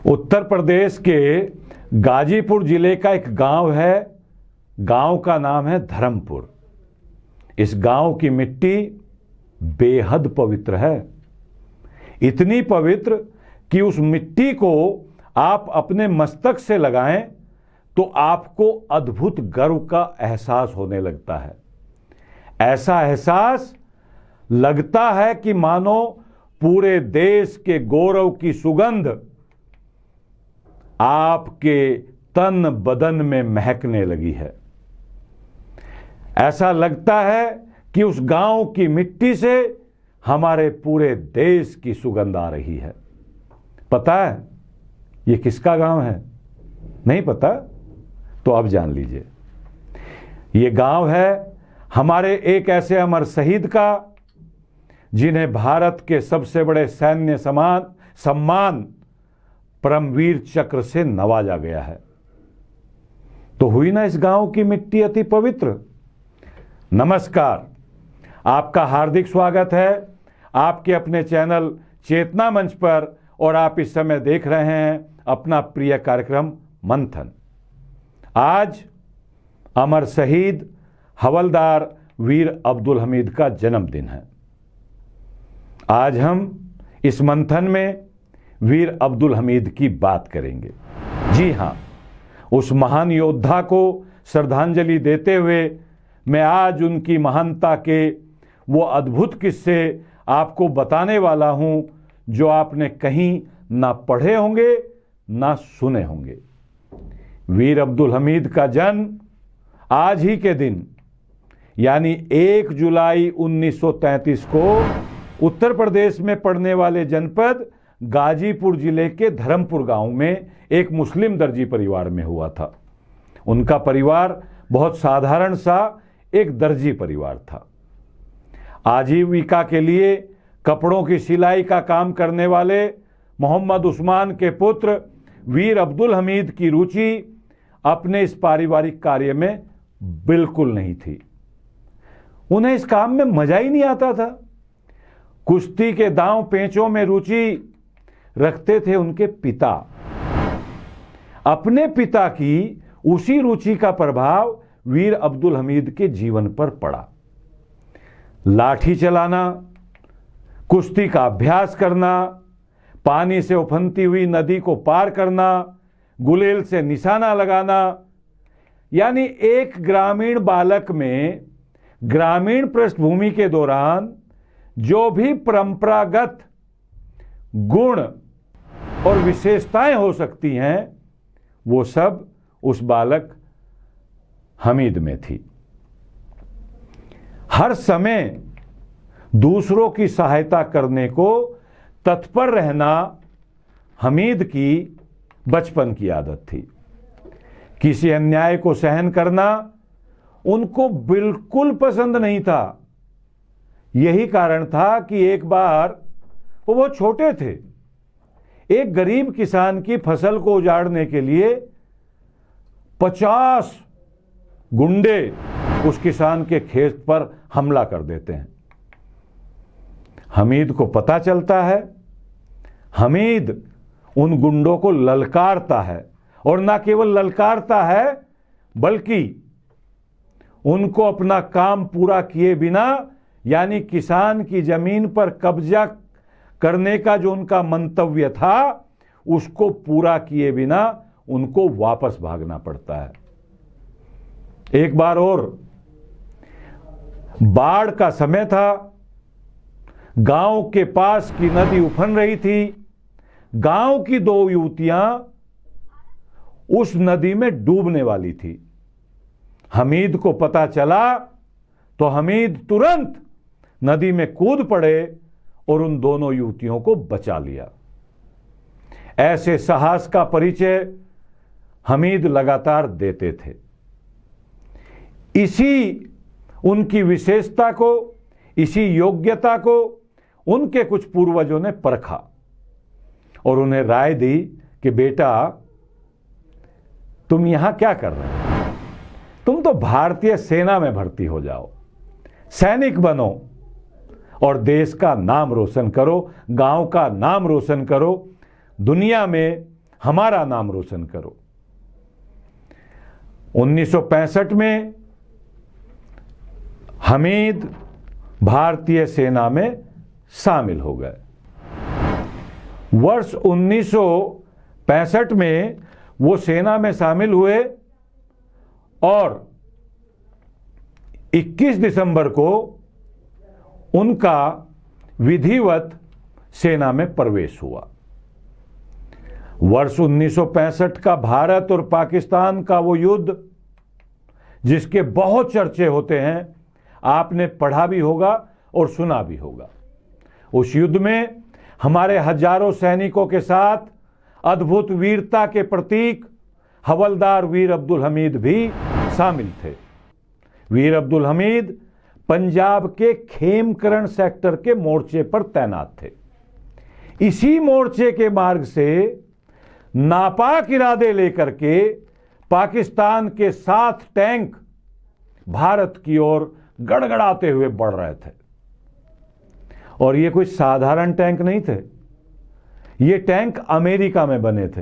उत्तर प्रदेश के गाजीपुर जिले का एक गांव है। गांव का नाम है धर्मपुर। इस गांव की मिट्टी बेहद पवित्र है, इतनी पवित्र कि उस मिट्टी को आप अपने मस्तक से लगाएं तो आपको अद्भुत गर्व का एहसास होने लगता है। ऐसा एहसास लगता है कि मानो पूरे देश के गौरव की सुगंध आपके तन बदन में महकने लगी है। ऐसा लगता है कि उस गांव की मिट्टी से हमारे पूरे देश की सुगंध आ रही है। पता है ये किसका गांव है? नहीं पता? तो अब जान लीजिए। ये गांव है हमारे एक ऐसे अमर शहीद का जिन्हें भारत के सबसे बड़े सैन्य सम्मान परमवीर चक्र से नवाजा गया है। तो हुई ना इस गांव की मिट्टी अति पवित्र। नमस्कार, आपका हार्दिक स्वागत है आपके अपने चैनल चेतना मंच पर, और आप इस समय देख रहे हैं अपना प्रिय कार्यक्रम मंथन। आज अमर शहीद हवलदार वीर अब्दुल हमीद का जन्मदिन है। आज हम इस मंथन में वीर अब्दुल हमीद की बात करेंगे। जी हां, उस महान योद्धा को श्रद्धांजलि देते हुए मैं आज उनकी महानता के वो अद्भुत किस्से आपको बताने वाला हूं जो आपने कहीं ना पढ़े होंगे ना सुने होंगे। वीर अब्दुल हमीद का जन्म आज ही के दिन यानी 1 जुलाई 1933 को उत्तर प्रदेश में पड़ने वाले जनपद गाजीपुर जिले के धर्मपुर गांव में एक मुस्लिम दर्जी परिवार में हुआ था। उनका परिवार बहुत साधारण सा एक दर्जी परिवार था। आजीविका के लिए कपड़ों की सिलाई का काम करने वाले मोहम्मद उस्मान के पुत्र वीर अब्दुल हमीद की रुचि अपने इस पारिवारिक कार्य में बिल्कुल नहीं थी। उन्हें इस काम में मजा ही नहीं आता था। कुश्ती के दांव पेंचों में रुचि रखते थे उनके पिता। अपने पिता की उसी रुचि का प्रभाव वीर अब्दुल हमीद के जीवन पर पड़ा। लाठी चलाना, कुश्ती का अभ्यास करना, पानी से उफनती हुई नदी को पार करना, गुलेल से निशाना लगाना, यानी एक ग्रामीण बालक में ग्रामीण पृष्ठभूमि के दौरान जो भी परंपरागत गुण और विशेषताएं हो सकती हैं वो सब उस बालक हमीद में थी। हर समय दूसरों की सहायता करने को तत्पर रहना हमीद की बचपन की आदत थी। किसी अन्याय को सहन करना उनको बिल्कुल पसंद नहीं था। यही कारण था कि एक बार वो बहुत छोटे थे, एक गरीब किसान की फसल को उजाड़ने के लिए 50 गुंडे उस किसान के खेत पर हमला कर देते हैं। हमीद को पता चलता है। हमीद उन गुंडों को ललकारता है, और ना केवल ललकारता है बल्कि उनको अपना काम पूरा किए बिना, यानी किसान की जमीन पर कब्जा करने का जो उनका मंतव्य था उसको पूरा किए बिना उनको वापस भागना पड़ता है। एक बार और बाढ़ का समय था। गांव के पास की नदी उफन रही थी। गांव की 2 युवतियां उस नदी में डूबने वाली थी। हमीद को पता चला तो हमीद तुरंत नदी में कूद पड़े और उन दोनों युवतियों को बचा लिया। ऐसे साहस का परिचय हमीद लगातार देते थे। इसी उनकी विशेषता को, इसी योग्यता को उनके कुछ पूर्वजों ने परखा और उन्हें राय दी कि बेटा तुम यहां क्या कर रहे हो? तुम तो भारतीय सेना में भर्ती हो जाओ, सैनिक बनो और देश का नाम रोशन करो, गांव का नाम रोशन करो, दुनिया में हमारा नाम रोशन करो। 1965 में हमीद भारतीय सेना में शामिल हो गए। वर्ष 1965 में वो सेना में शामिल हुए और 21 दिसंबर को उनका विधिवत सेना में प्रवेश हुआ। वर्ष 1965 का भारत और पाकिस्तान का वो युद्ध जिसके बहुत चर्चे होते हैं, आपने पढ़ा भी होगा और सुना भी होगा। उस युद्ध में हमारे हजारों सैनिकों के साथ अद्भुत वीरता के प्रतीक हवलदार वीर अब्दुल हमीद भी शामिल थे। वीर अब्दुल हमीद पंजाब के खेमकरण सेक्टर के मोर्चे पर तैनात थे। इसी मोर्चे के मार्ग से नापाक इरादे लेकर के पाकिस्तान के 7 टैंक भारत की ओर गड़गड़ाते हुए बढ़ रहे थे। और ये कोई साधारण टैंक नहीं थे, ये टैंक अमेरिका में बने थे।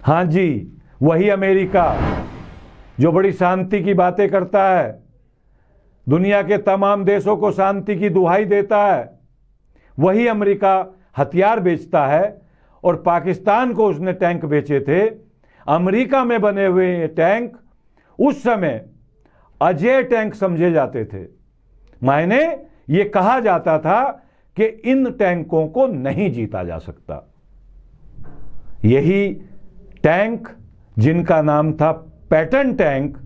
हां जी, वही अमेरिका जो बड़ी शांति की बातें करता है, दुनिया के तमाम देशों को शांति की दुहाई देता है, वही अमेरिका हथियार बेचता है और पाकिस्तान को उसने टैंक बेचे थे। अमेरिका में बने हुए ये टैंक उस समय अजय टैंक समझे जाते थे। मायने ये कहा जाता था कि इन टैंकों को नहीं जीता जा सकता। यही टैंक जिनका नाम था पैटर्न टैंक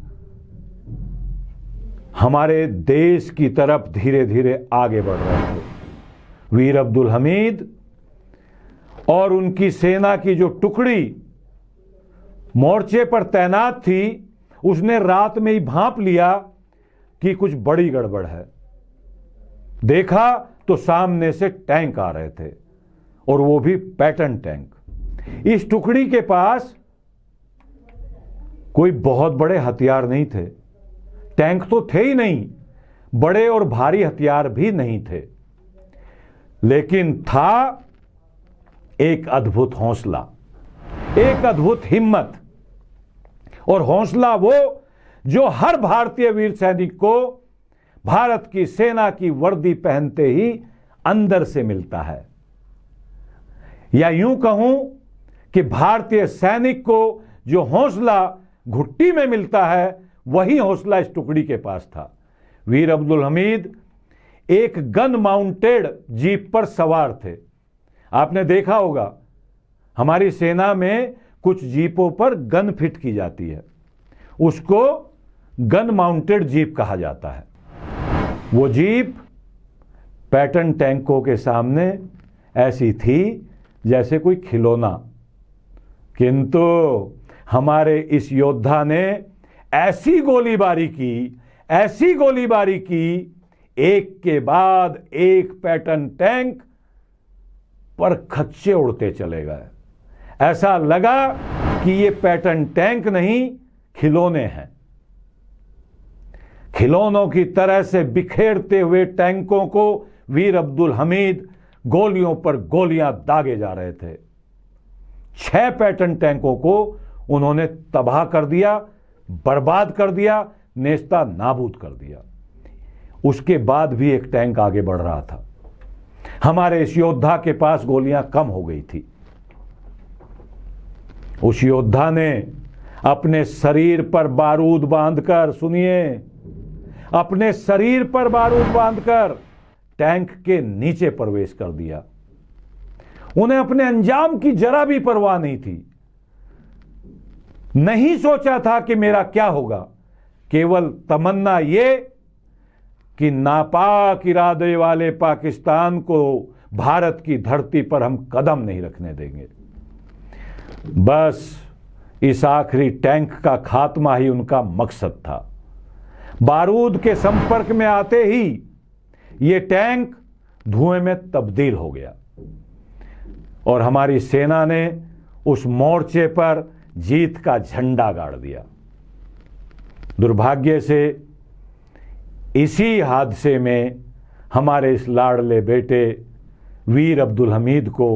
हमारे देश की तरफ धीरे धीरे आगे बढ़ रहे थे। वीर अब्दुल हमीद और उनकी सेना की जो टुकड़ी मोर्चे पर तैनात थी, उसने रात में ही भांप लिया कि कुछ बड़ी गड़बड़ है। देखा तो सामने से टैंक आ रहे थे और वो भी पैटर्न टैंक। इस टुकड़ी के पास कोई बहुत बड़े हथियार नहीं थे, टैंक तो थे ही नहीं, बड़े और भारी हथियार भी नहीं थे, लेकिन था एक अद्भुत हौसला, एक अद्भुत हिम्मत और हौसला वो जो हर भारतीय वीर सैनिक को भारत की सेना की वर्दी पहनते ही अंदर से मिलता है। या यूं कहूं कि भारतीय सैनिक को जो हौसला घुट्टी में मिलता है, वही हौसला इस टुकड़ी के पास था। वीर अब्दुल हमीद एक गन माउंटेड जीप पर सवार थे। आपने देखा होगा हमारी सेना में कुछ जीपों पर गन फिट की जाती है, उसको गन माउंटेड जीप कहा जाता है। वो जीप पैटर्न टैंकों के सामने ऐसी थी जैसे कोई खिलौना, किंतु हमारे इस योद्धा ने ऐसी गोलीबारी की, एक के बाद एक पैटर्न टैंक पर खच्चे उड़ते चले गए। ऐसा लगा कि ये पैटर्न टैंक नहीं, खिलौने हैं। खिलौनों की तरह से बिखेरते हुए टैंकों को वीर अब्दुल हमीद गोलियों पर गोलियां दागे जा रहे थे। 6 पैटर्न टैंकों को उन्होंने तबाह कर दिया, बर्बाद कर दिया, नेस्ता नाबूद कर दिया। उसके बाद भी एक टैंक आगे बढ़ रहा था। हमारे इस योद्धा के पास गोलियां कम हो गई थी। उस योद्धा ने अपने शरीर पर बारूद बांधकर, सुनिए, अपने शरीर पर बारूद बांधकर टैंक के नीचे प्रवेश कर दिया। उन्हें अपने अंजाम की जरा भी परवाह नहीं थी। नहीं सोचा था कि मेरा क्या होगा, केवल तमन्ना ये कि नापाक इरादे वाले पाकिस्तान को भारत की धरती पर हम कदम नहीं रखने देंगे। बस इस आखिरी टैंक का खात्मा ही उनका मकसद था। बारूद के संपर्क में आते ही यह टैंक धुएं में तब्दील हो गया और हमारी सेना ने उस मोर्चे पर जीत का झंडा गाड़ दिया। दुर्भाग्य से इसी हादसे में हमारे इस लाडले बेटे वीर अब्दुल हमीद को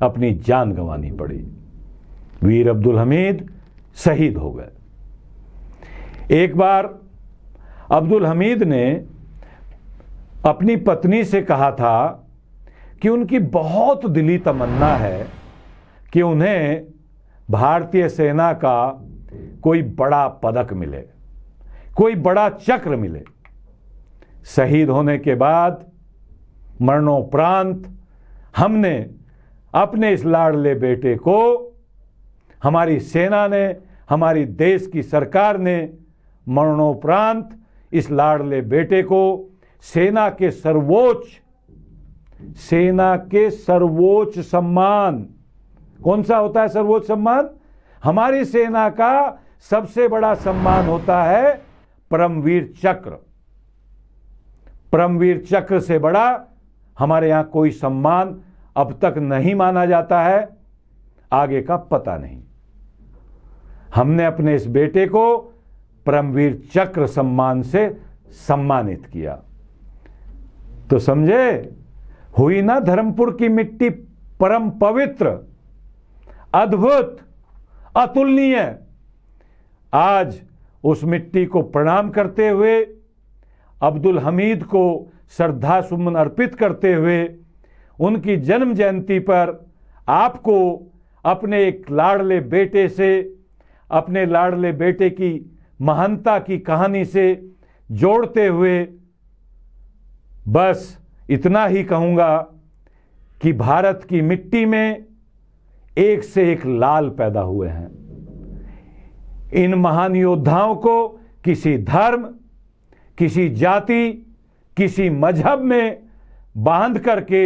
अपनी जान गंवानी पड़ी। वीर अब्दुल हमीद शहीद हो गए। एक बार अब्दुल हमीद ने अपनी पत्नी से कहा था कि उनकी बहुत दिली तमन्ना है कि उन्हें भारतीय सेना का कोई बड़ा पदक मिले, कोई बड़ा चक्र मिले। शहीद होने के बाद मरणोपरांत हमने अपने इस लाडले बेटे को, हमारी सेना ने, हमारी देश की सरकार ने मरणोपरांत इस लाडले बेटे को सेना के सर्वोच्च सम्मान, कौन सा होता है सर्वोच्च सम्मान? हमारी सेना का सबसे बड़ा सम्मान होता है परमवीर चक्र। परमवीर चक्र से बड़ा हमारे यहां कोई सम्मान अब तक नहीं माना जाता है, आगे का पता नहीं। हमने अपने इस बेटे को परमवीर चक्र सम्मान से सम्मानित किया। तो समझे, हुई ना धर्मपुर की मिट्टी परम पवित्र, अद्भुत, अतुलनीय। आज उस मिट्टी को प्रणाम करते हुए, अब्दुल हमीद को श्रद्धा सुमन अर्पित करते हुए, उनकी जन्म जयंती पर आपको अपने एक लाडले बेटे से, अपने लाडले बेटे की महानता की कहानी से जोड़ते हुए बस इतना ही कहूंगा कि भारत की मिट्टी में एक से एक लाल पैदा हुए हैं। इन महान योद्धाओं को किसी धर्म, किसी जाति, किसी मजहब में बांध करके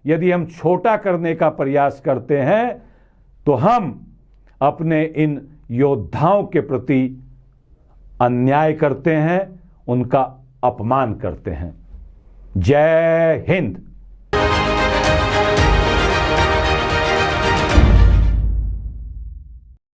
यदि हम छोटा करने का प्रयास करते हैं तो हम अपने इन योद्धाओं के प्रति अन्याय करते हैं, उनका अपमान करते हैं। जय हिंद।